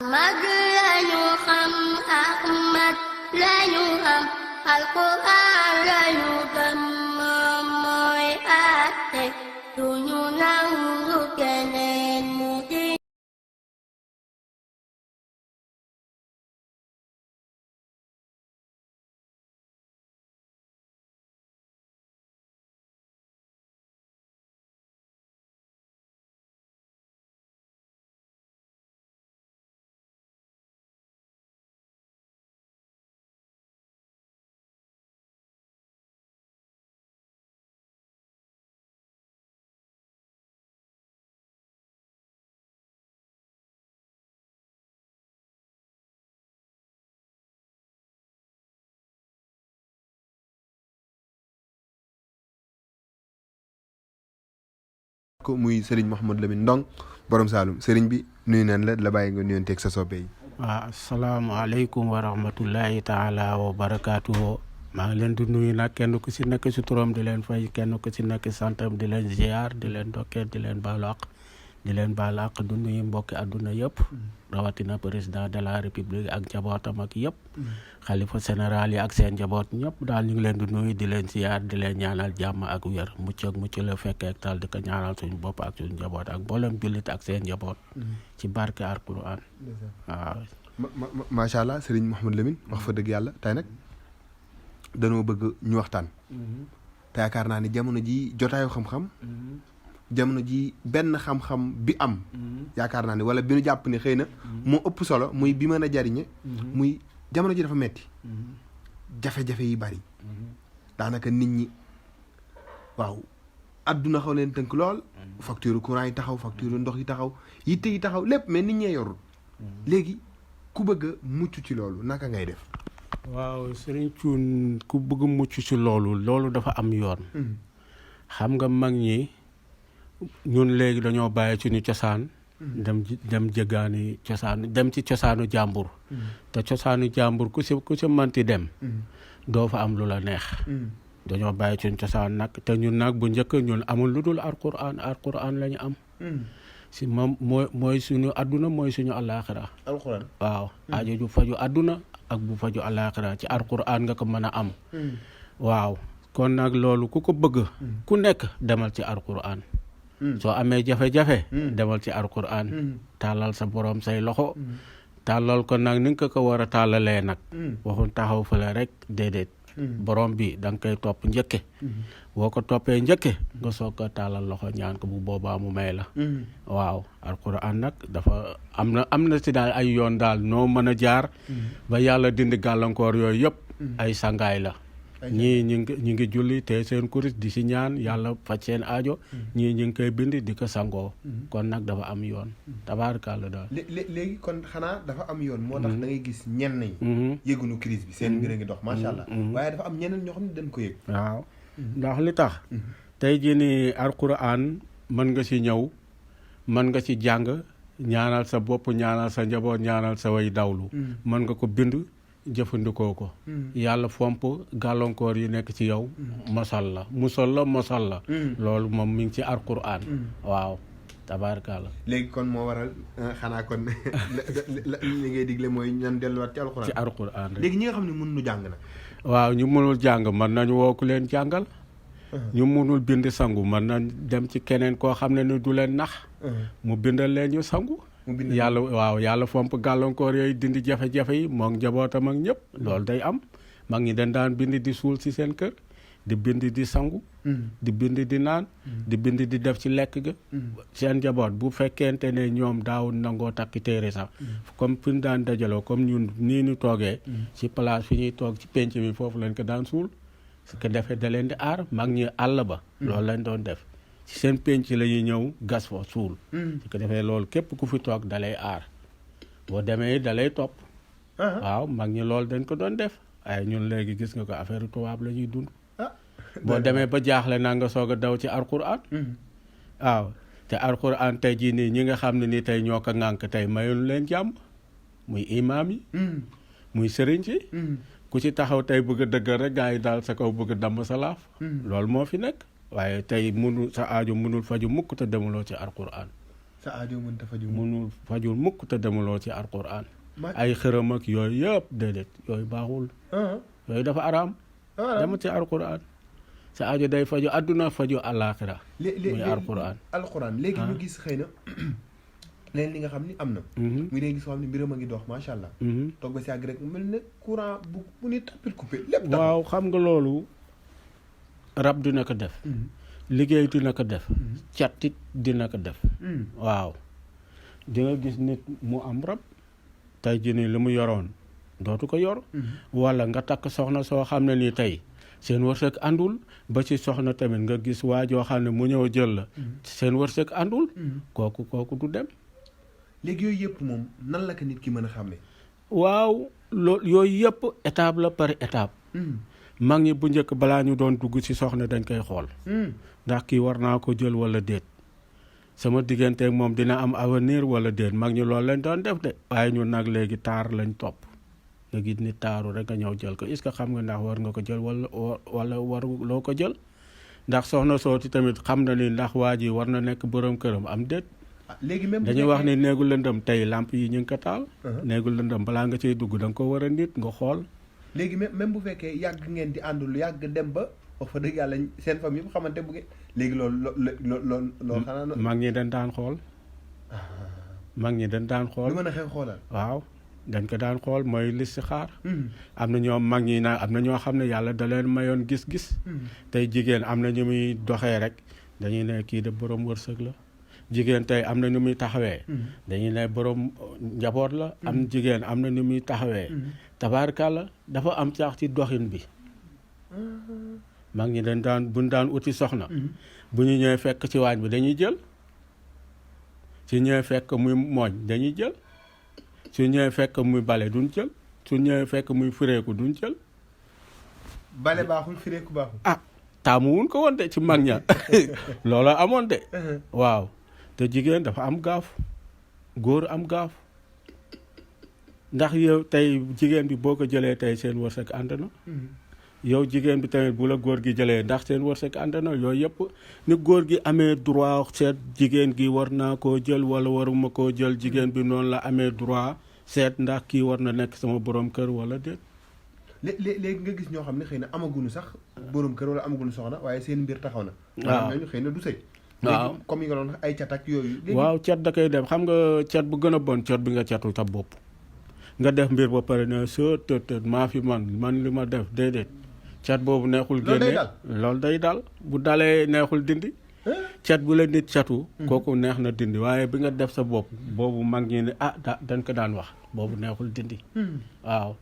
Ahmad lañu xam Ahmad lañu xam Alquran lañu gëm moom mooy àtte duñu nangu keneen mu di ko muy Serigne Mouhamadou Lamine Ndong borom Saloum Serigne bi nuyu naan la bàyyi nga nuyonteeg sa soppe yi. waaw asalaamaaleykum wa rahmatullahi taala wa barakaatuhu. maa ngi leen di nuyu nag kenn ku si nekk si turam di leen fay kenn ku si nekk santam di leen ziar di leen dokkeel di leen baalu àq di leen baalu àq du nuyu mbokki àdduna yëpp rawatina président de la république ak njabootam ak yëpp xalifa général yi ak seen njaboot ñëpp daal ñu ngi leen di nuyu di leen ziar di leen ñaanal jàmm ak wér mucc ak mucc la fekkee ak tal di ko ñaanal suñu bopp ak suñu njaboot ak mboolem jullit ak seen njaboot ci barke Alquran waaw. macha allah Serigne Mouhamadou Lamine wax fa dëgg yàlla tey nag danoo bëgg ñu waxtaan. te yaakaar naa ni jamono ji jotaayu xam-xam. jamono ji benn xam-xam bi am. yaakaar naa ni wala bi nu jàpp ni xëy na moo ëpp solo muy bi mën a jariñe muy jamono ji dafa metti jafe-jafe yi bari. daanaka nit ñi waaw adduna xaw leen tënk lool. facture courant yi taxaw facture ndox yi taxaw yitte yi taxaw lépp mais nit ñee yorul. léegi ku bëgg a mucc ci loolu naka ngay def. waaw Serigne Thioune ku bëgg mucc ci loolu dafa am yoon. xam nga mag ñi ñun léegi dañoo bàyyi suñu cosaan. dem jëggaani cosaan dem ci cosaanu jàmbur. te cosaanu jàmbur ku si manti dem. doo fa am lu la neex. dañoo bàyyi suñu cosaan nag te ñun nag bu njëkk ñun amul lu dul alquran la ñu am. si moom mooy suñu adduna mooy suñu àllaaxira. alquran waaw aajo ju faju adduna ak bu faju àllaaxira ci alquran nga ko mën a am. waaw kon nag loolu ku ko bëgg. ku nekk demal ci alquran. soo amee jafe-jafe. demal ci alquran. tàllal sa borom say loxo. tàllal ko nag ni nga ko war a tàllalee nag. waxuñ taxaw fële rek déedéet. borom bi da nga koy topp njëkke. boo ko toppee njëkke nga soog ko tàllal loxo ñaan ko bu boobaa mu may la. waaw alquran nag dafa am na si daal ay yoon daal noo mën a jaar. ba yàlla dindi gàllankoor yooyu yëpp. ay sangaay la. ñii ñi ngi julli te seen kuris di si ñaan yàlla faj seen aajo. ñii ñi ngi koy bind di ko sangoo. kon nag dafa am yoon. tabaarkalla daal. léegi kon xanaa dafa am yoon. moo tax da ngay gis ñenn yi. yëgunu crise bi seen mbir a ngi dox macha allah. waaye dafa am ñeneen ñoo xam ne dañ ko yëg. waaw ndax li tax. tey jii nii alquran mën nga si ñëw mën nga si jàng ñaanal sa bopp ñaanal sa njaboot ñaanal sa way dawlu. mën nga ko bind. jëfandikoo ko. yàlla fomp gàllankoor yi nekk ci yow. mosal la. loolu moom mi ngi ci alquran. waaw tabaarkalla. léegi kon moo waral xanaa kon li ngay digle mooy ñan delluwaat ci alquran. ci alquran rek léegi ñi nga xam ne mënuñu jàng nag. waaw ñu mënul jàng mën nañu woo ku leen jàngal. ñu mënul bind sangu mën nañ dem ci keneen koo xam ne ni du leen nax. mu bindal leen ñu sangu. yàlla fomp gàllankoor yooyu dindi jafe-jafe yi moom njabootam ak ñëpp loolu day am mag ñi dañ daan bind di suul ci seen kër di bind di sangu di bind di naan di bind di def ci lekk ga seen njaboot bu fekkente ne ñoom daaw nangoo takki téere sax comme fi ñu daan dajaloo comme ñun nii ñu toogee ci place fi ñuy toog ci penc mi foofu lañ ko daan suul su ko defee da leen di aar mag ñi àll ba loolu lañ doon def ci seen penc la ñuy ñëw gas fa suul. su ko defee loolu képp ku fi toog dalay aar boo demee dalay topp. waaw mag ñi loolu dañ ko doon def waaye ñun léegi gis nga ko affaire tubaab la ñuy dund. boo demee ba jaaxle naa nga soog a daw ci alquran. waaw te alquran tey jii nii ñi nga xam ne ni tey ñoo ko ŋànk tey mayul leen jàmm muy imaam yi. muy sëriñ si. ku ci taxaw tey bëgg a dëggal rek gaa yi daal sa kaw bëgg a damm sa laaf. loolu moo fi nekk. waaye tey sa aajo mënul faju mukk te demuloo ci alquran sa aajo mënta faju munul fajul mukk te demuloo ci alquran Ma- ay xërëm ak yooyu yëpp déedéet yooyu baaxul yooyu dafa araam dama ci alquran sa aajo day faju adduna faju àllaaxira muy alquran alquran léegi ñu gis xëy na leen li nga xam ni am na muy dee gis ko xam ni mbiram a ngi dox macha allah toog ba si àgg rek mel ne courant bu ni tapil coupé lépp tax waaw xam nga loolu rab dina ko def liggéey dina ko def cattit dina ko def waaw di nga gis nit mu am rab tey ji nii li mu yoroon dootu ko yor wala nga takk soxna soo xam ne nii tey seen wërsëg àndul ba ci soxna tamit nga gis waa joo xam ne mu ñëw jël la seen wërsëg àndul kooku du dem léegi yooyu yëpp moom nan la ko nit ki mën a xam ne waaw loolu yooyu yëpp étape la par étape mag ñi bu njëkk balaa ñu doon dugg ci soxna dañ koy xool ndax kii war naa ko jël wala déet sama digganteeg moom dina am avenir wala déet mag ñi loolu lañ doon def de waaye ñun nag léegi taar lañ topp nga gis ni taaru rek nga ñëw jël ko est-ce que xam nga ndax war nga ko jël wala war loo ko jël ndax soxna sooti tamit xam na ni ndax waa ji war na nekk borom këram am déet léegi même dañuy wax ni néegu lëndëm tey lamp yi ñu ngi ko taal néegu lëndëm balaa nga ciy dugg da nga ko war a nit nga xool léegi même bu fekkee yàgg ngeen di àndul yàgg dem ba wax fa dëgg yàlla seen famille yëpp xamante bu ngeen léegi loolu xanaa mag ñi dañ daan xool mag ñi dañ daan xool lu mën a xew xoolal waaw dañ ko daan xool mooy listixaar am na ñoo mag ñi am na ñoo xam ne yàlla da leen mayoon gis-gis tey jigéen am na ñu muy doxee rek dañuy ne kii de borom wërsëg la jigéen tey am na ñu muy taxawee dañuy ne borom njaboot la am jigéen am na ñu muy taxawee tabaarkàlla dafa am caax ci doxin bi mag ñi dañ daan buñ daan uti soxna bu ñu ñëwee fekk ci waañ bi dañuy jël su ñëwee fekk muy mooñ dañuy jël su ñëwee fekk muy bale duñ jël su ñëwee fekk muy fireeku duñ jël bale baaxul fireeku baaxul ah taamu wuñ ko woon de ci mag ña loolu amoon de waaw te jigéen dafa am gaaf góor am gaaf ndax yow tey jigéen bi boo ko jëlee tey seen wërsëg ànd na yow jigéen bi tamit bu la góor gi jëlee ndax seen wërsëg ànd na yooyu yëpp ni góor gi amee droit seet jigéen gi war naa koo jël wala waruma koo jël jigéen bi noonu la amee droit seet ndax kii war na nekk sama borom kër wala déet léegi nga gis ñoo xam ne xëy na amaguñu sax borom kër wala amaguñu soxna waaye seen mbir taxaw na waaw ñooñu xëy na du sëy waaw comme yi nga doon ay cat ak yooyu waaw cat da koy def xam nga cat bu gën a bon cat bi nga catul sa bopp nga def mbir ba pare ne soo tët maa fi man li ma def déedéet cat boobu neexul génne loolu day dal bu dalee neexul dindi cat bu la nit catu kooku neex na dindi waaye bi nga def sa bopp boobu mag ñi ne dañ ko daan wax boobu neexul dindi waaw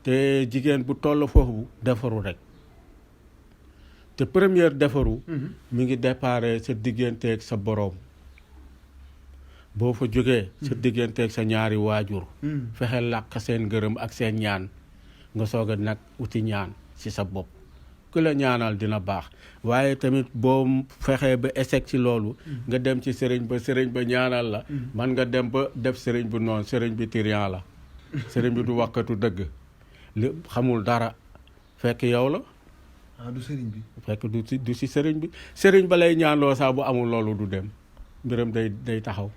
te jigéen bu toll foofu defaru rek te première defaru mi ngi déparé sa digganteeg sa boroom boo fa jógee sa digganteeg sa ñaari waajur fexe làq seen ngërëm ak seen ñaan nga soog a nag uti ñaan ci sa bopp ku la ñaanal dina baax waaye tamit boo fexee ba échec ci loolu nga dem ci sëriñ ba ñaanal la man nga dem ba def sëriñ bu noonu sëriñ bi tiriyan la sëriñ bi du waxkatu dëgg li xamul dara fekk yow la du sëriñ bi fekk du ci sëriñ bi sëriñ ba lay ñaanloo sax bu amul loolu du dem mbiram day taxaw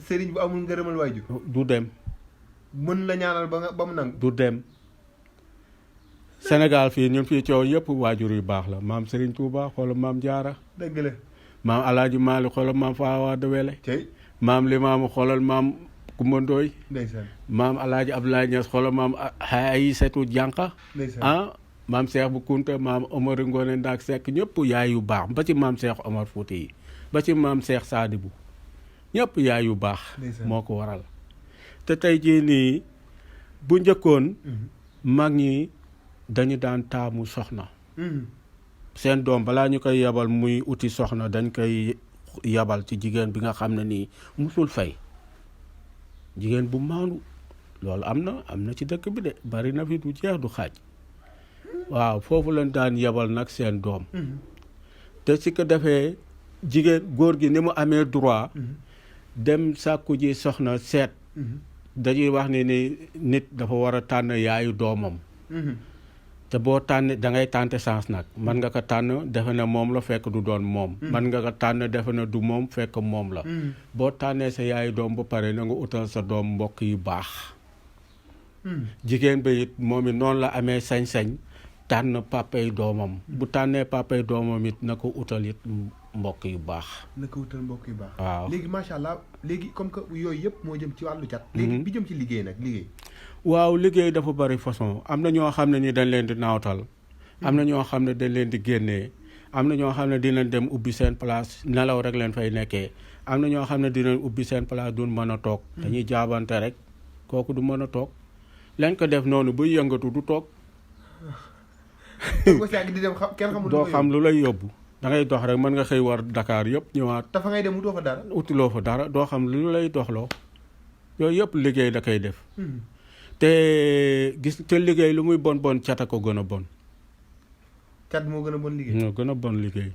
sëriñ bu amul ngërëmal waajur du dem mën la ñaanal ba mu nangu du dem Sénégal fii ñun fii coow yëpp waajur yu baax la maam Serigne Touba xoola maam Jaara dëgg la maam Alaaji Maalik xoolal maam Fawade Wele maam Limaamu xoolal maam Kumba Ndooy maam Alaaji Abdoulaye Niass xoolal maam Aysatu Jànqa maam Cheikh bu Kunta maam Omar Ngoone Ndaak Seck ñëpp yaay yu baax ba ci maam Cheikh Omar Fouti yi ba ci maam Cheikh Sadibou ñëpp yaay yu baax moo ko waral te tey jii nii bu njëkkoon mag ñi dañu daan taamu soxna seen doom balaa ñu koy yabal muy uti soxna dañ koy yabal ci jigéen bi nga xam ne nii musul fay jigéen bu maandu loolu am na ci dëkk bi de bari na fi du jeex du xaaj waaw foofu lañ daan yabal nag seen doom te si ko defee jigéen góor gi ni mu amee droit dem sàkku ji soxna seet dañuy wax ni nit dafa war a tànn yaayu doomam te boo tànn da ngay tànte chance nag man nga ko tànn defe ne moom la fekk du doon moom man nga ko tànn defe ne du moom fekk moom la boo tànnee sa yaay doom ba pare na nga utal sa doom mbokk yu baax jigéen ba it moom it noonu la amee sañ-sañ tànn papay doomam bu tànnee papay doomam it na ko utal it mbokk yu baax na ko utal mbokk yu baax waaw léegi macha allah léegi comme que yooyu yëpp moo jëm ci wàllu cat léegi bi jëm ci liggéey nag liggéey waaw liggéey dafa bari façon am na ñoo xam ne ni dañ leen di naawtal am na ñoo xam ne dañ leen di génnee am na ñoo xam ne dinañ dem ubbi seen place nelaw rek leen fay nekkee am na ñoo xam ne dinañ ubbi seen place duñ mën a toog dañuy jaabante rek kooku du mën a toog leen ko def noonu buy yëngatu du toog di dem kenn xamul doo xam lu lay yóbbu da ngay dox rek mën nga xëy war Dakar yëpp ñëwaat te fa ngay dem utoo fa dara utuloo fa dara doo xam lu lay doxloo yooyu yëpp liggéey da koy def te gis te liggéey lu muy bon bon cat a ko gën a bon cat moo gën a bon liggéey moo gën a bon liggéey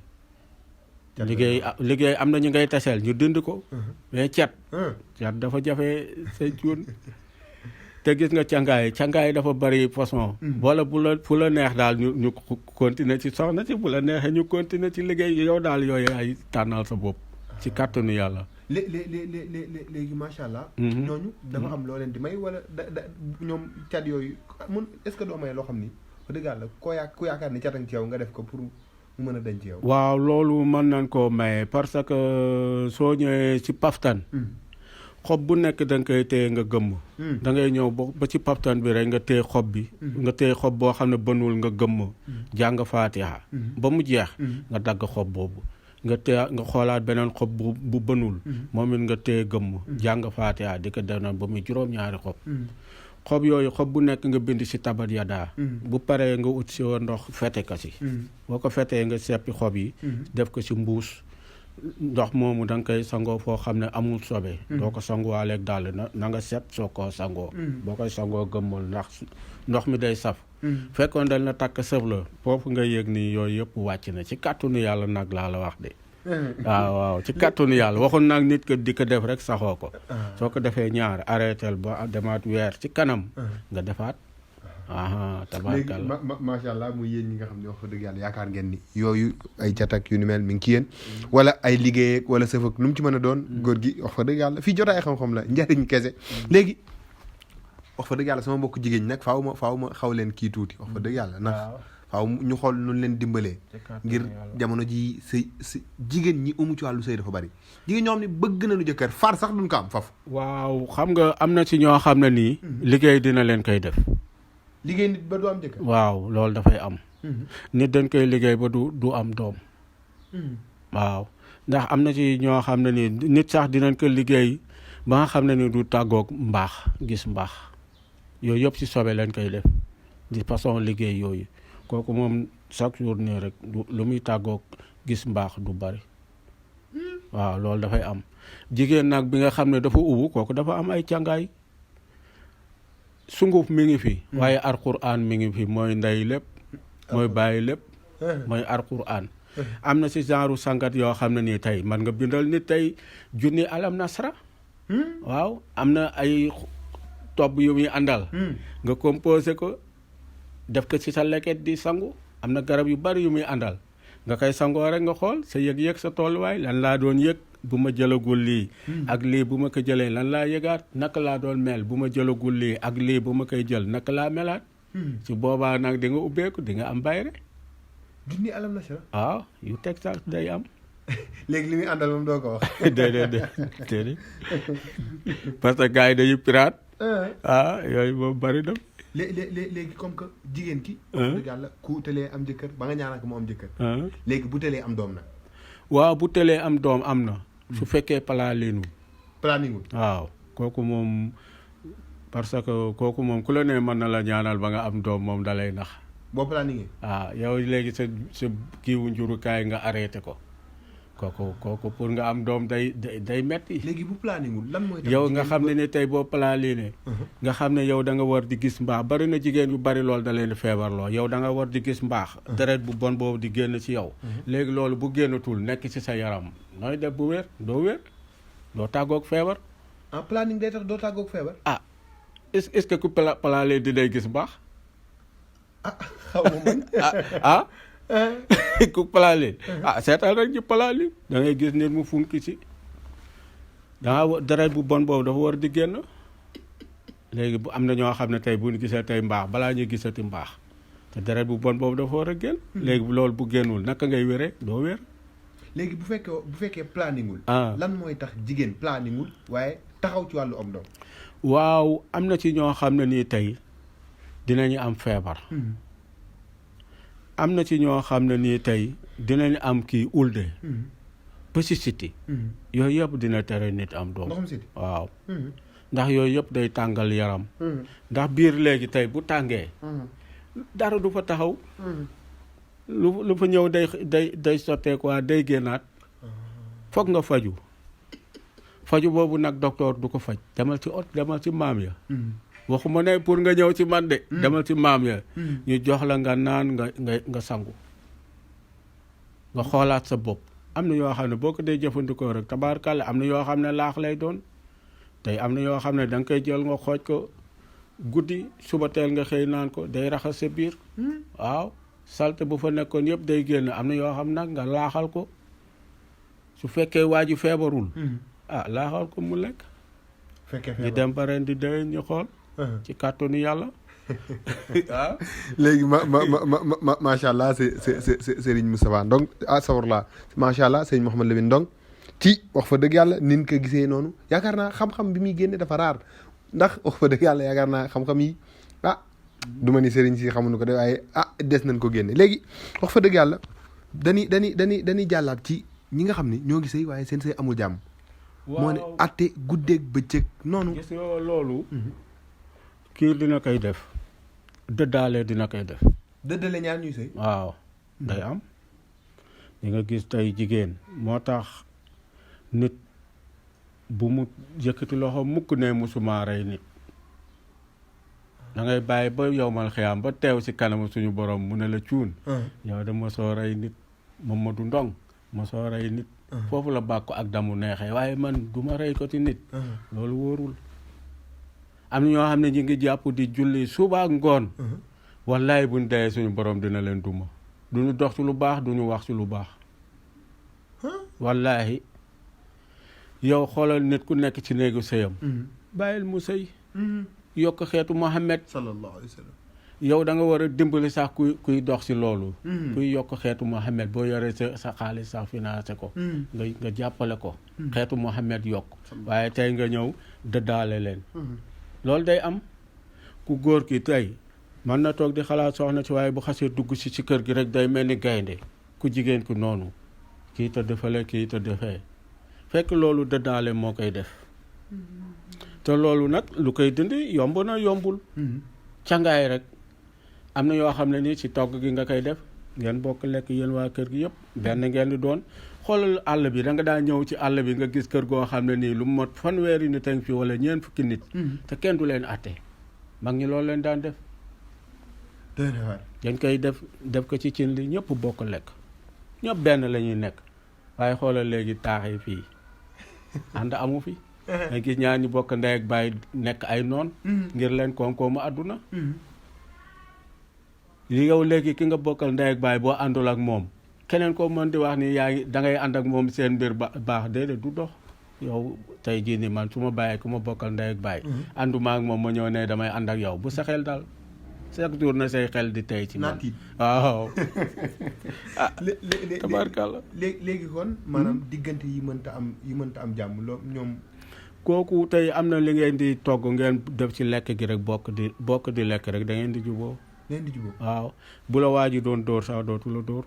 liggéey am na ñu ngay taseel ñu dindi ko mais cat dafa jafe sa cuun te gis nga cangaay dafa bari façon wala fu la neex daal ñu continuer ci soxna si bu la neexee ñu continuer ci liggéey yow daal yooyu ay tànnal sa bopp ci kàttanu yàlla léegi macha allah ñooñu dafa am loo leen di may wala ñoom cat yooyu mun est-ce que doo may loo xam ni wax dëgg yàlla ku yaakaar ni catang ci yow nga def ko pour mu mën a denc ci yow waaw loolu mën nañ koo maye parce que soo ñëwee ci paftan xob bu nekk da nga koy téye nga gëmm da ngay ñëw ba ci paftan bi rek nga téye xob bi nga téye xob boo xam ne bënul nga gëmm jàng faatiha ba mu jeex nga dagg xob boobu nga xoolaat beneen xob bu bënul moom it nga téye gëmm jàng faatiha di ko denoon ba muy juróom-ñaari xob yooyu xob bu nekk nga bind ci tabat yadaa bu paree nga ut si ndox fete ko si boo ko fetee nga seppi xob yi def ko ci mbuus ndox moomu da nga koy sangoo foo xam ne amul sobe doo ko sanguwaaleeg daal na nga set soo ko sangoo boo koy sangoo gëmmul ndax ndox mi day saf fekkoon dañ la takk sëf la foofu nga yëg ni yooyu yëpp wàcc na ci kàttanu yàlla nag laa la wax de waaw ci kàttanu yàlla waxoon nag nit ko di ko def rek saxoo ko soo ko defee ñaar arrêtel ba demaat weer ci kanam nga defaat tabaarkalla léegi macha allah muy yéen ñi nga xam ne wax dëgg yàlla yaakaar ngeen ni yooyu ay catak yu ni mel mi ngi ci yéen wala ay liggéey ak wala sëf ak nu mu ci mën a doon góor gi wax fa dëgg yàlla fii jotaay xam-xam la njariñ kese léegi wax fa dëgg yàlla sama mbokk jigéen ñi nag faaw ma xaw leen kii tuuti wax fa dëgg yàlla ndax faaw ñu xool nu leen dimbalee ngir jamono ji si jigéen ñi umu ci wàllu sëy dafa bari jigéen ñoo xam ne bëgg nañu jëkkër far sax duñ ko am faf waaw xam nga am na ci ñoo xam ne nii liggéey dina leen koy def liggéey nit ba du am jëkkër waaw loolu dafay am nit dañ koy liggéey ba du am doom waaw ndax am na ci ñoo xam ne nii nit sax dinañ ko liggéey ba nga xam ne ni du tàggoog mbaax gis mbaax yooyu yëpp ci sobe leen koy def di façon liggéey yooyu kooku moom chaque jour nii rek lu muy tàggoog gis mbaax du bari waaw loolu dafay am jigéen nag bi nga xam ne dafa ubu kooku dafa am ay càngaay sunguf mi ngi fi waaye alquran mi ngi fi mooy ndey lépp mooy bàyyi lépp mooy alquran am na ci genre sangat yoo xam ne nii tey man nga bindal nit tey junni alam nasra waaw am na ay tobb yu muy àndal nga composé ko def ko ci sa leket di sangu am na garab yu bari yu muy àndal nga koy sangoo rek nga xool sa yëg-yëg sa tolluwaay lan laa doon yëg bu ma jëlagul lii ak lii bu ma ko jëlee lan laa yëgaat naka laa doon mel bu ma jëlagul lii ak lii bu ma koy jël naka laa melaat ci boobaa nag di nga ubbeeku di nga am bayre junni alam nasra waaw yu teg sax day am léegi li muy àndal moom doo ko wax déedéet parce que gars yi dañuy pirate yooyu moom bari na léegi comme que jigéen ki dëgg yàlla ku tëlee am jëkkër ba nga ñaanal ko mu am jëkkër léegi bu tëlee am doom nag waaw bu tëlee am doom am na su fekkee planning waaw kooku moom parce que kooku moom ku la ne mën na la ñaanal ba nga am doom moom dalay nax boo planningé yow léegi sa kiiwu njurukaay nga arrêté ko kooku pour nga am doom day metti léegi bu planningul lan mooy yow nga xam ne tey boo planiné nga xam ne yow da nga war di gis mbaax bari na jigéen yu bari loolu da leen di feebarloo yow da nga war di gis mbaax deret bu bon boobu di génn ci yow léegi loolu bu génnatul nekk ci sa yaram nooy def bu wér doo tàggoog feebar planning day tax doo tàggoog feebar est-ce que ku planiné di day gis mbaax xaw ma man. ah ku palaali seetal rek ci palaali da ngay gis nit mu funki si danga deret bu bon boobu dafa war di génn léegi bu am na ñoo xam ne tey bu ñu gisee tey mbaax balaa ñuy gisati mbaax te deret bu bon boobu dafa war a génn léegi loolu bu génnul naka ngay wéree doo wér léegi bu fekkee planningul. lan mooy tax jigéen planningul waaye taxaw ci wàllu am doom. waaw am na ci ñoo xam ne nii tey dinañu am feebar. am na ci ñoo xam ne nii tey dinañu am kii ulde. pécicité. yooyu yëpp dina tere nit am doom. ndoxam siti waaw. ndax yooyu yëpp day tàngal yaram. ndax biir léegi tey bu tàngee. dara du fa taxaw. lu fa ñëw day sotteeku waa day génnaat. foog nga faju boobu nag docteur du ko faj demal ci maam ya. waxuma ne pour nga ñëw ci man de. demal ci maam ya. ñu jox la nga naan nga sangu. nga xoolaat sa bopp. am na yoo xam ne boo ko dee jëfandikoo rek tabaarkalla am na yoo xam ne laax lay doon tey am na yoo xam ne da nga koy jël nga xooj ko guddi suba teel nga xëy naan ko day raxas sa biir. waaw salte bu fa nekkoon yëpp day génn am na yoo xam nag nga laaxal ko su fekkee waa ji feebarul. laaxal ko mu lekk. ñu dem ba ren di déwén ñu xool. ci kàttanu yàlla. waaw léegi macha allah Serigne Moustapha Ndong sawrla macha allah sëñ Mouhamed Lamine Ndong ci wax fa dëgg yàlla nin ko gisee noonu yaakaar naa xam-xam bi muy génne dafa raar ndax wax fa dëgg yàlla yaakaar naa xam-xam yi du ma ni Serigne si xamuñu ko de waaye des nañ ko génne léegi wax fa dëgg yàlla dañuy jàllaat ci ñi nga xam ne ñoo gisee waaye seen say amul jàmm. moo ne atte guddeeg bëccëg noonu. gis nga loolu. kii dina koy def dëddaale dina koy def. dëddale ñaar ñuy sëy. waaw day am di nga gis tey jigéen moo tax nit bu mu yëkkati loxo mukk ne musuma rey nit da ngay bàyyi ba yowmal xiyaam ba teew ci kanamu suñu borom mu ne la cuun. yow de mosoo rey nit Mamadou Ndong mosoo rey nit. foofu la bàkku ak damu neexee waaye man du ma rey ko ci nit. loolu wóorul. am na ñoo xam ne ñu ngi jàpp di julli suba ak ngoon. wallaay buñ dee suñu borom dina leen duma. duñu dox ci lu baax duñu wax ci lu baax. wallahi yow xoolal nit ku nekk ci néegu sëyam. bàyyil mu sëy. yokk xeetu Muhammad sallallahu alayhi wa sallam. yow da nga war a dimbali sax kuy dox ci loolu. kuy yokk xeetu Muhammad boo yoree sa xaalis sax financé ko. nga jàppale ko. xeetu Muhammad yokk. waaye tey nga ñëw dëddaale leen. loolu day am ku góor ki tey mën na toog di xalaat soxna si waaye bu xasee dugg si ci kër gi rek day mel ni gaynde ku jigéen ki noonu kii tëdd fële kii tëdd fee fekk loolu dëddaale moo koy def te loolu nag lu koy dindi yomb na yombul. cangaay rek am na yoo xam ne nii ci togg gi nga koy def ngeen bokk lekk yéen waa kër gi yëpp benn ngeen di doon xoolal àll bi da nga daa ñëw ci àll bi nga gis kër goo xam ne nii lu mot fanweeri nit a ngi fi wala ñeent fukki nit. te kenn du leen àtte mag ñi loolu leen daan def. dañ koy def ko ci cin li ñëpp bokk lekk ñëpp benn la ñuy nekk waaye xoolal léegi taax yi fii ànd amu fi. nga gis ñaar ñi bokk ndey ak baay nekk ay noon ngir leen koom-koomu àdduna. li yow léegi ki nga bokkal ndey ak baay boo àndul ak moom. keneen ko mën di wax ni yaa ngi da ngay ànd ak moom seen mbir baax déedéet du dox yow tey jii ni man su ma bàyyee ku ma bokkal ndey ak baay. ànduma ak moom ma ñëw ne damay ànd ak yow bu sa xel daal chaque jour na say xel di tey ci man. waaw. tabarkalla léegi kon maanaam diggante yi mënta am jàmm loolu ñoom. kooku tey am na li ngeen di togg ngeen def ci lekk gi rek bokk di lekk rek da ngeen di juboo. waaw bu la waa ji doon dóor sax dootu la dóor.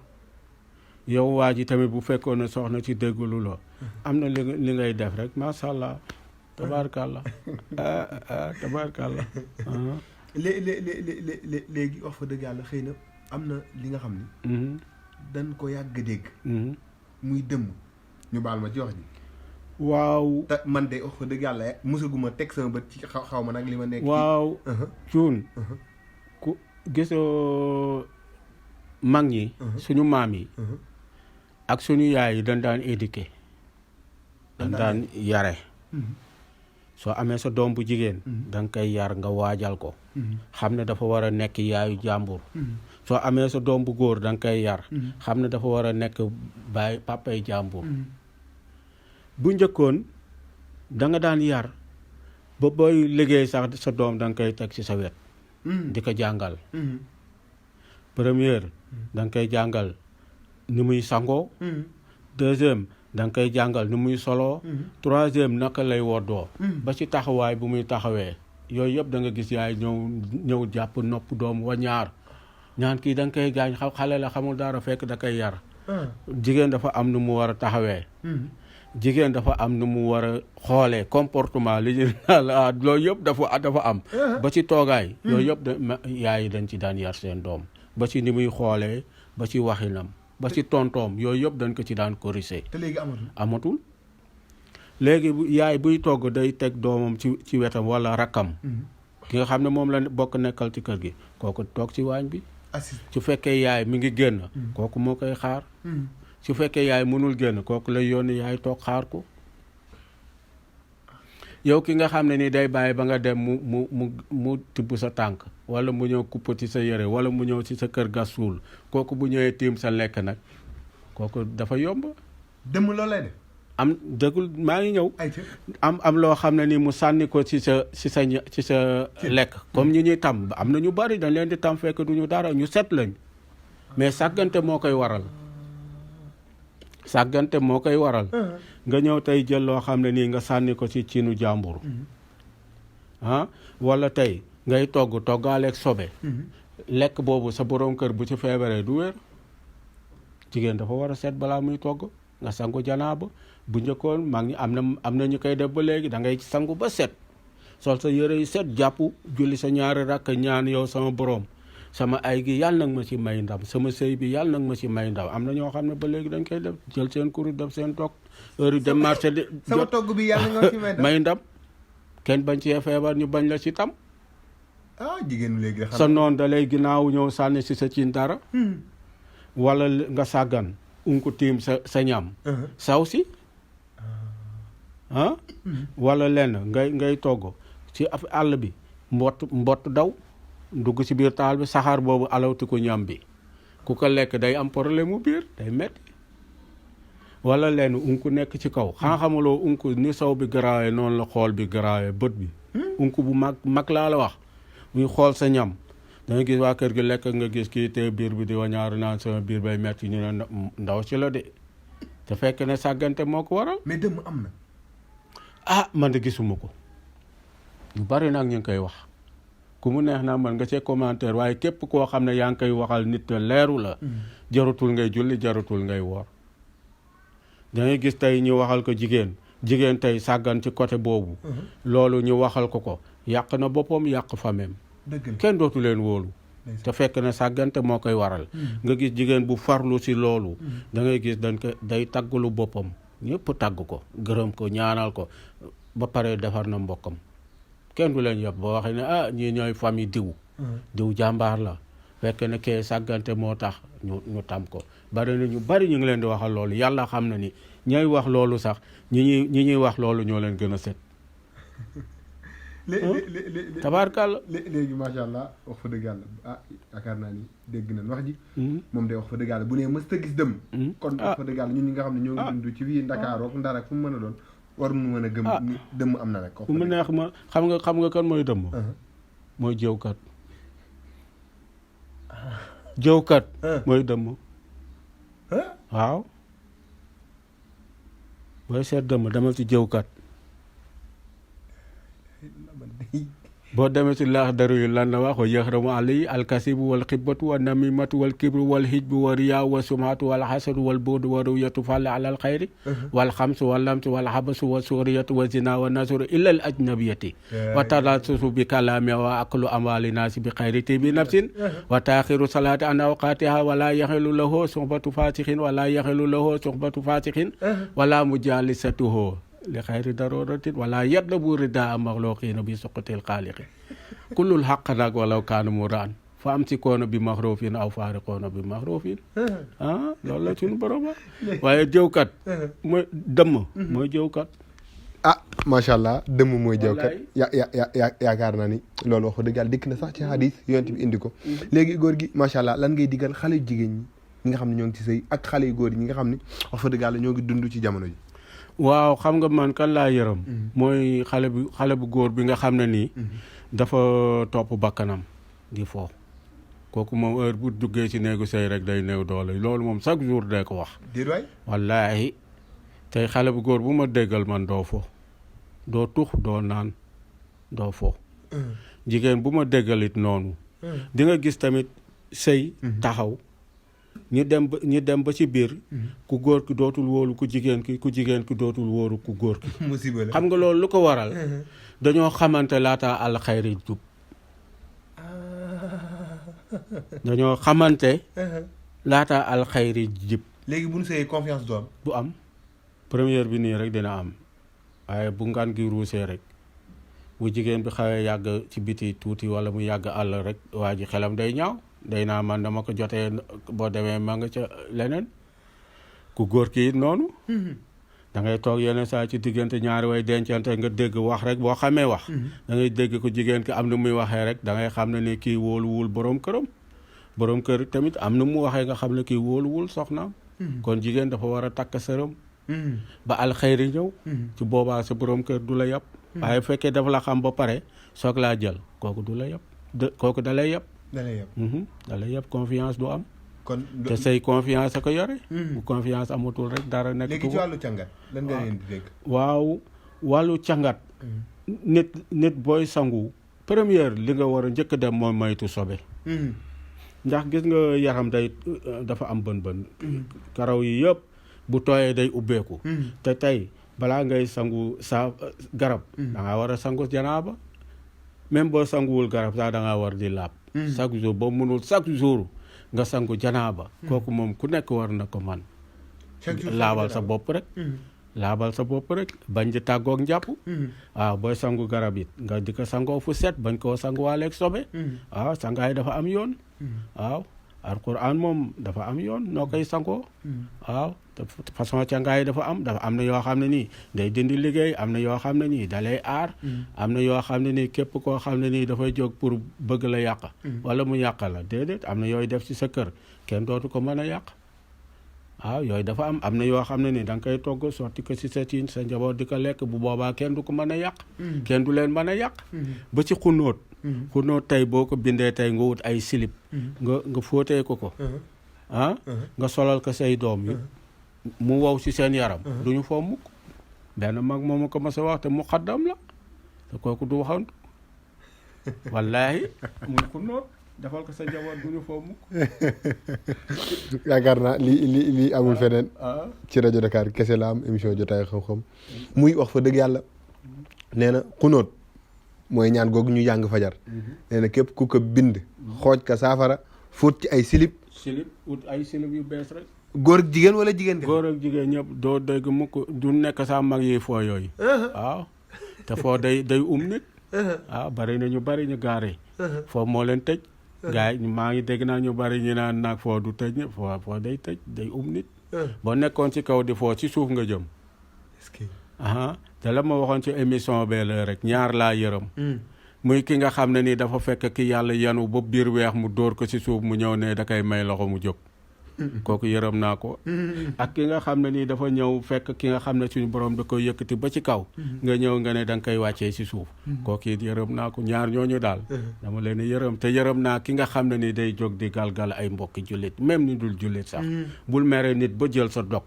yow waa ji tamit bu fekkoon ne soxna ci déggalu la am na li ngay def rek macha allah tabaarkalla tabaarkalla. léegi wax fa dëgg yàlla xëy na am na li nga xam ni. dañ ko yàgg dégg. muy dëmm ñu baal ma ci wax ji. waaw te man de wax fa dëgg yàlla mosaguma teg sama bët ci xaw ma nag li ma nekk. waaw cuun ku gisoo mag ñi. suñu maam yi. ak suñu yaay yi dañ daan éduqué. dañ daan yare. soo amee sa doom bu jigéen da nga koy yar nga waajal ko xam ne dafa war a nekk yaayu jàmbur soo amee sa doom bu góor da nga koy yar xam ne dafa war a nekk baay papay jàmbur bu njëkkoon da nga daan yar ba booy liggéey sax sa doom da nga koy teg ci sa wet di ko jàngal première da nga koy jàngal ni muy sangoo deuxième da nga koy jàngal ni muy soloo troisième naka lay woddoo ba ci taxawaay bu muy taxawee yooyu yëpp da nga gis yaay ñëw jàpp nopp doom wa ñaan kii da nga koy gaañ xale la xamul dara fekk da koy yar jigéen dafa am nu mu war a taxawee jigéen dafa am nu mu war a xoolee comportement li ñu loolu yëpp dafa am ba ci toogaay yooyu yëpp yaay yi dañ ci daan yar seen doom ba ci ni muy xoolee ba ci waxinam ba ci tontoom yooyu yëpp dañ ko ci daan corriger. te léegi amatul léegi yaay buy togg day teg doomam ci wetam wala rakkam ki nga xam ne moom la bokk nekkal ci kër gi kooku toog ci waañ bi su fekkee yaay mi ngi génn kooku moo koy xaar su fekkee yaay mënul génn kooku lay yónni yaay toog xaar ko yow ki nga xam ne ni day bàyyi ba nga dem mu tibb sa tànk wala mu ñëw kuppati sa yére wala mu ñëw ci sa kër gas suul kooku bu ñëwee tiim sa lekk nag kooku dafa yomb dem loolu lay def am dëggul maa ngi ñëw am loo xam ne ni mu sànni ko ci sa lekk comme ñi ñuy tam am na ñu bari dañ leen di tam fekk duñu dara ñu set lañ mais sàggante moo koy waral nga ñëw tey jël loo xam ne nii nga sànni ko ci ciinu jàmbur wala tey ngay toggaaleeg sobe lekk boobu sa borom kër bu ci feebaree du wér jigéen dafa war a set balaa muy togg nga sangu janaaba bu njëkkoon mag ñi am na ñu koy def ba léegi da ngay sangu ba set sol sa yére yu set jàpp julli sa ñaari rakk ñaan yow sama borom sama ay gi yàlla nag ma ci may ndam sama sëy bi yàlla nag ma ci may ndam am na ñoo xam ne ba léegi dañ koy def jël seen kuru def seen toog heure dem marché de sama togg bi yàlla nga ci may ndam kenn bañ ci feebar ñu bañ la ci tam jigéen léegi sa noon da lay ginnaaw ñëw sànni si sa cin dara wala nga sàggan unku tiim sa ñam saw si wala lenn ngay togg ci àll bi mbott daw dugg ci biir taal bi saxaar boobu alawti ko ñam bi ku ko lekk day am problème mu biir day metti wala lenn unku nekk ci kaw xamuloo unku ni saw bi garaawee noonu la xool bi garaawee bët bi unku bu mag laa la wax muy xool sa ñam danga gis waa kër gi lekk nga gis kii te biir bi di wañaaru naan sama biir bay metti ñu ne ndaw ci la de te fekk ne sàggante moo ko waral mais dëmm am na man de gisuma ko ñu bari nag ñu ngi koy wax ku mu neex naa mën nga cee commentaire waaye képp koo xam ne yaa ngi koy waxal nit te leeru la jarutul ngay julli jarutul ngay woor dangay gis tey ñu waxal ko jigéen tey sàggan ci côté boobu loolu ñu waxal ko yàq na boppam yàq famem kenn dootu leen wóolu te fekk na sàggante moo koy waral nga gis jigéen bu farlu si loolu da ngay gis day tàggulu boppam ñëpp tàgg ko gërëm ko ñaanal ko ba pare defar na mbokkam kenn du leen yëpp boo waxee ne ñii ñooy famille diw jàmbaar la fekk ne kee sàggante moo tax ñu tam ko bari na ñu bari ñu ngi leen di waxal loolu yàlla xam na ni ñooy wax loolu sax ñi ñuy wax loolu ñoo leen gën a set tabaarkàlla léegi macha allah wax fa dëgg yàlla yaakaar naa ni dégg nañ wax ji moom day wax fa dëgg yàlla bu nee mës ta gis dëmm kon wax fa dëgg yàlla ñun ñi nga xam ne ñoo ngi dund ci fii Ndakaar ak Ndar ak fu mu mën a doon war nu mën a gëm ni dëmm am na rek mu neex ma xam nga kan mooy dëmm mooy jëwkat mooy dëmm waaw booy seet dëmm demal ci jëwkat boo demee ci laax daru yu lan la wax wa yaxramu alayhi alkasibu wal xibbatu wa namimatu wal kibru wal hijbu wa riyaa wa sumatu wal xasadu wal buudu wa ruyatu fàlle alal xayri wal xamsu wal lamsu wal xabasu wa suuriyatu wa zina wa nasuru illa al ajnabiyati wa talasusu bi kalaami wa aklu amwali naasi bi xayri tibi nafsin wa taaxiru salaati an awqaatiha wala yaxilu lahu suxbatu fasixin wala yaxilu lahu suxbatu fasixin wala mujalisatuhu li xayri daruratin wala yatlabu ridaa maxluqina bi suqatil xaaliqi kullul xaq nag walaw kaana muraan fa am si koona bi maxrufin aw faariqoona bi maxrufin loolu la suñu borom waaye jëwkat mooy dëmm mooy jëwkat ah macha allah dëmm mooy jëw kat yaakaar naa ni loolu wax dëgg yàlla dikk na sax ci hadis yonent bi indi ko léegi góor gi macha allah lan ngay digal xale yu jigéen ñi nga xam ne ñoo ngi ci sëy ak xale yu góor yi ñi nga xam ne wax dëgg yàlla ñoo ngi dund ci jamono ji. waaw xam nga man kan laa yërëm. mooy xale bu góor bi nga xam ne nii. dafa topp bakkanam di fo. kooku moom heure bu duggee ci néegu sëy rek day néew doole loolu moom chaque jour day ko wax. déet waay wallaahi tey xale bu góor bu ma déggal man doo fo doo tux doo naan doo fo. jigéen bu ma déggal it noonu. di nga gis tamit sëy taxaw. ñu dem ba ci biir. ku góor ki dootul wóolu ku jigéen ki dootul wóoru ku góor ki. musiba la xam nga loolu lu ko waral. dañoo xamante laata al xayri jub. dañoo xamante. laata al xayri jib. léegi bu ñu sëyee confiance du am. première bi nii rek dina am waaye bu ngaan gi ruusee rek bu jigéen bi xawee yàgg ci biti tuuti wala mu yàgg àll rek waa ji xelam day ñaaw. day naa man dama ko jotee boo demee ma nga ca leneen ku góor ki it noonu. da ngay toog yeneen saa ci diggante ñaari way dencante nga dégg wax rek boo xamee wax. da ngay dégg ko jigéen ki am na muy waxee rek da ngay xam ne ni kii wóoluwul borom këram. borom kër tamit am na mu waxee nga xam ne kii wóoluwul soxnaam. kon jigéen dafa war a takk sëram. ba alxayri ñëw. ci boobaa sa borom kër du la yab. waaye bu fekkee dafa la xam ba pare soog laa jël kooku du la yab kooku da lay yab. da lay yab confiance du am. kon te say confiance a ko yore. bu confiance amatul rek dara nekk. léegi ci wàllu càngat lan nga leen di dégg. waaw wàllu càngat. nit booy sangu première li nga war a njëkk a dem mooy moytu sobe. ndax gis nga yaram dafa am bën-bën. karaw yi yëpp bu tooyee day ubbeeku. te tey balaa ngay sangu garab. da ngaa war a sangu janaaba. même boo sanguwul garab sax da ngaa war di laab. chaque jour boo mënul chaque jour nga sangu janaaba. kooku moom ku nekk war na ko man. laabal sa bopp rek. laabal sa bopp rek bañ di tàggoog njàpp. waaw booy sangu garab it nga di ko sangoo fu set bañ koo sanguwaaleeg sobe. waaw sangaay dafa am yoon. waaw alquran moom dafa am yoon noo koy sangoo. waaw façon cangaay dafa am na yoo xam ne nii day dindi liggéey am na yoo xam ne nii da lay aar. am na yoo xam ne nii képp koo xam ne nii dafay jóg pour bëgg la yàq. wala mu yàq la déedéet am na yooyu def ci sa kër kenn dootu ko mën a yàq. waaw yooyu dafa am na yoo xam ne nii da nga koy togg sotti ko ci sa tiin sa njaboot di ko lekk bu boobaa kenn du ko mën a yàq. kenn du leen mën a yàq. ba ci xunóot. xunóot tey boo ko bindee tey nga wut ay silip. nga fóotee ko. nga solal ko say doom yi. mu wow ci seen yaram. du ñu foo mukk benn mag moom ko mas a wax te mu xaddam la te kooku du waxantu wallaahi muy xunóot defal ko sa njaboot du ñu foo mukk. yaakaar naa lii amul feneen. ci rajo Dakar kese la am émission jotaay xam-xam muy wax fa dëgg yàlla nee na xunóot mooy ñaan googu ñu jàng fajar. nee na képp ku ko bind. xooj ka saafara fóot ci ay silip. ut ay silip yu bees rek. góor ak jigéen wala jigéen nga. góor ak jigéen ñëpp doo dégg mukk du nekk sax mag yi foo yooyu. waaw te foo day nit. waaw bari na ñu bari ñu gaare. foo moo leen tëj. gars yi maa ngi dégg naa ñu bari ñu naan nag foo du tëj ñëpp foo day tëj day nit. boo nekkoon ci kaw di foo ci suuf nga jëm. est-ce que. te la ma waxoon ci émission bee la rek ñaar laa yërëm. muy ki nga xam ne nii dafa fekk ki yàlla yanu ba biir weex mu dóor ko ci suuf mu ñëw ne da koy may loxo mu jóg. kooku yërëm naa ko. ak ki nga xam ne nii dafa ñëw fekk ki nga xam ne suñu borom da koy yëkkati ba ci kaw. nga ñëw nga ne da nga koy wàccee ci suuf. kooku it yërëm naa ko ñaar ñooñu daal. dama leen yërëm te yërëm naa ki nga xam ne nii day jóg di galgal ay mbokki jullit même ni dul jullit sax. bul mere nit ba jël sa dog.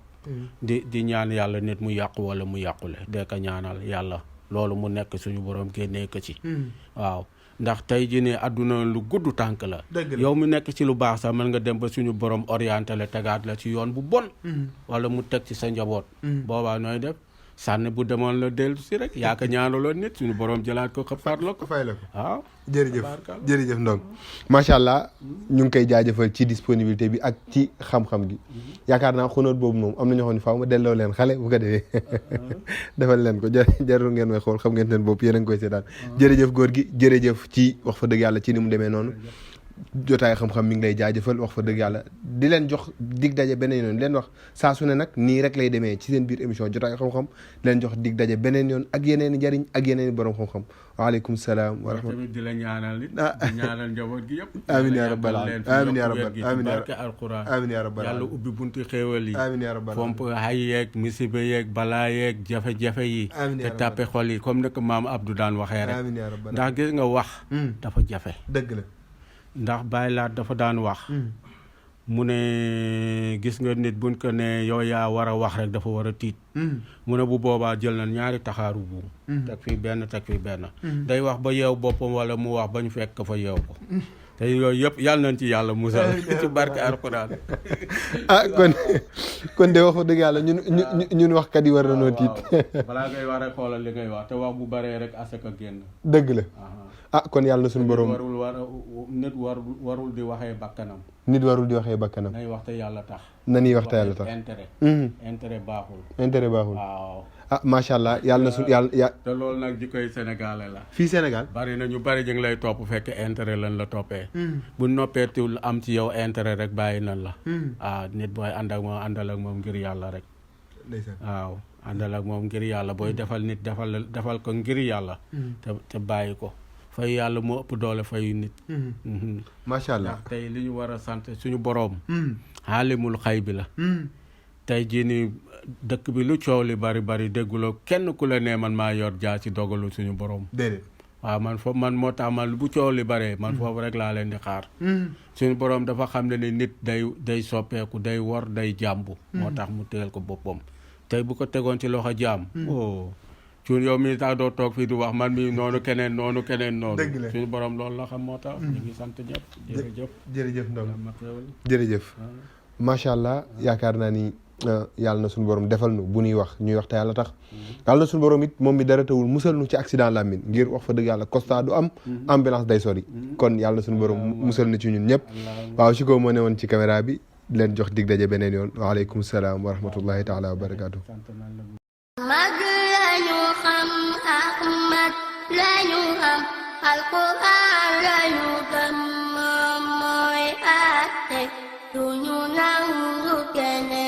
di ñaan yàlla nit mu yàqu wala mu yàqule de ko ñaanal yàlla loolu mu nekk suñu borom génnee ko ci. waaw. ndax tey jii ne àdduna lu gudd tànk la. yow mu nekk ci lu baax sax mën nga dem ba suñu borom orienté la tegaat la ci yoon bu bon. wala mu teg ci sa njaboot. boobaa nooy def sànni bu demoon la dellu si rek yaa ko ñaanaloon nit suñu borom jëlaat ko xëppaat la ko. fay la ko waaw. jërëjëf Ndong macha allah ñu ngi koy jaajëfal ci disponibilité bi ak ci xam-xam gi. yaakaar naa xunóot boobu moom am na ñoo xam ne faaw ma delloo leen xale bu ko defee defal leen ko jarul ngeen may xool xam ngeen seen bopp yéen a ngi koy seetaan. jërëjëf góor gi jërëjëf ci wax fa dëgg yàlla ci ni mu demee noonu. jotaay xam-xam mi ngi lay jaajëfal wax fa dëgg yàlla di leen jox dig daje beneen yoon leen wax saa su ne nag nii rek lay demee ci seen biir émission jotaay xam-xam di leen jox dig daje beneen yoon ak yeneen i njariñ ak yeneen i borom xam-xam waaleykum salaam wa rahmatulah tamit di la ñaanal it di ñaanal njaboot gi yëpp amiin yaa rabbal aalamiin amiin yaa rabbal amiin barke alquran amiin yaa rabbal yàlla ubbi buntu xéewal yi amiin yaa rabbal fomp hay yeeg musiba yeeg balaa yeeg jafe-jafe yi te tàppe xol yi comme ni ko maam Abdou daan waxee rek amiin yaa rabbal ndax gis nga wax dafa jafe dëgg la ndax Baay Laat dafa daan wax mu ne gis nga nit buñ ko ne yow yaa war a wax rek dafa war a tiit mu ne bu boobaa jël na ñaari taxaaru buum teg fii benn day wax ba yeew boppam wala mu wax ba ñu fekk fa yeew ko te yooyu yëpp yàlla nañ ci yàlla musal ci barke alxuraan kon de wax fa dëgg yàlla ñun waxkat yi war na noo tiit balaa ngay wax rek xoolal li ngay wax te wax bu baree rek asaka génn dëgg la kon yàlla na suñu borom nit warul di waxee bakkanam nit warul di waxee bakkanam nay wax te yàlla tax na ñuy wax te yàlla tax intérêt baaxul waaw macha allah yàlla na suñu yàlla te loolu nag jikkoy sénégalais la fii Sénégal bari na ñu bari ñu ngi lay topp fekk intérêt lan la toppee bu noppeetul am ci yow intérêt rek bàyyi nan la nit booy àndal ak moom ngir yàlla rek waaw àndal ak moom ngir yàlla booy defal nit defal ko ngir yàlla te bàyyi ko fay yàlla moo ëpp doole fayu nit macha allah ndax tey li ñu war a sant suñu boroom xaalimul xay bi la tey jii ni dëkk bi lu coow li bari dégguloo kenn ku la ne man maa yor jaa ci dogalu suñu boroom déedéet waaw man moo tax man bu coow li baree man foofu rek laa leen di xaar suñu boroom dafa xam ne ni nit day soppeeku day wor day jàmbu moo tax mu téyel ko boppam tey bu ko tegoon ci loxo jaam suñu yow mi tax doo toog fii di wax man mi noonu keneen noonu suñu borom loolu la xam moo tax ñu ngi sant ñëpp jërëjëf Ndong jërëjëf macha allah yaakaar naa ni yàlla na suñu borom defal nu bu ñuy wax ñuy wax te yàlla tax yàlla na suñu borom it moom mi dara tawul musal nu ci accident làmmiñ ngir wax fa dëgg yàlla constat du am ambulance day sori kon yàlla na suñu borom musal na ci ñun ñëpp waaw si ko moo ne woon ci caméra bi leen jox dig daje beneen yoon waaleykum salaam wa rahmatullahi taala wa barakaatu mag lañu xam Ahmad lañu xam alquran lañu gëm moom mooy àtte duñu nangu keneen